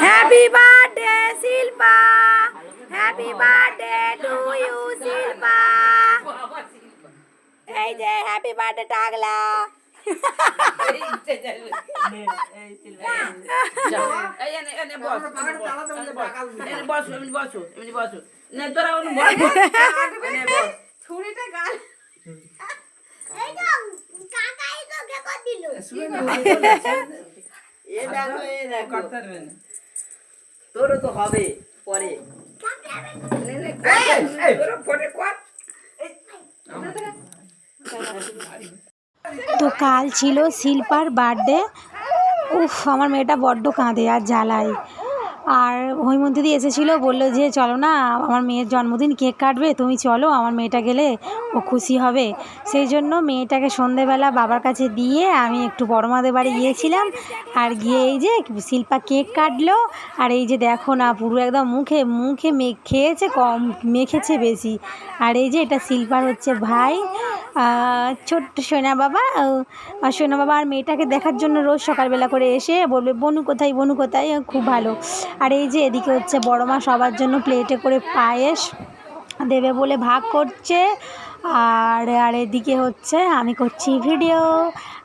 Happy birthday Shilpa, happy birthday to you Shilpa. এই যে happy birthday টাগলা। তোরও তো হবে পরে। তো কাল ছিল শিল্পার বার্থডে। উফ, আমার মেয়েটা বড্ড কাঁদে আর জ্বালায়। আর হৈমন্তীদি এসেছিলো, বললো যে চলো না, আমার মেয়ের জন্মদিন, কেক কাটবে, তুমি চলো, আমার মেয়েটা গেলে ও খুশি হবে। সেই জন্য মেয়েটাকে সন্ধেবেলা বাবার কাছে দিয়ে আমি একটু বড় মাদের বাড়ি গিয়েছিলাম। আর গিয়ে এই যে শিল্পা কেক কাটলো। আর এই যে দেখো না, পুরো একদম মুখে মুখে খেয়েছে কম, মেখেছে বেশি। আর এই যে এটা শিল্পার হচ্ছে ভাই, ছোট্ট সোনা বাবা। সোনা বাবা আর মেয়েটাকে দেখার জন্য রোজ সকালবেলা করে এসে বলবে বনু কোথায়, বনু কোথায়, খুব ভালো। আর এই যে এদিকে হচ্ছে বড় মা সবার জন্য প্লেটে করে পায়েস দেবে বলে ভাগ করছে। আর এদিকে হচ্ছে আমি করছি ভিডিও।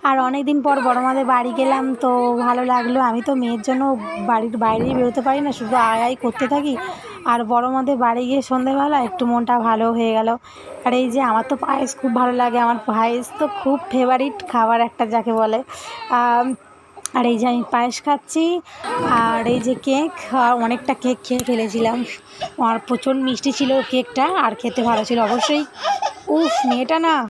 আর অনেক দিন পর বড় মাদের বাড়ি গেলাম, তো ভালো লাগলো। আমি তো মেয়ের জন্য বাড়ির বাইরেই বেরোতে পারি না, শুধু আয় করতে থাকি। আর বড় মাদের বাড়ি গিয়ে সন্ধ্যেবেলা একটু মনটা ভালো হয়ে গেল। আর এই যে আমার তো পায়েস খুব ভালো লাগে, আমার পায়েস তো খুব ফেভারিট খাবার একটা যাকে বলে। আর এই যে আমি পায়েস খাচ্ছি। আর এই যে কেক, অনেকটা কেক খেয়ে ফেলেছিলাম। আর প্রচণ্ড মিষ্টি ছিল কেকটা, আর খেতে ভালো ছিল অবশ্যই। উফ, মেয়েটা না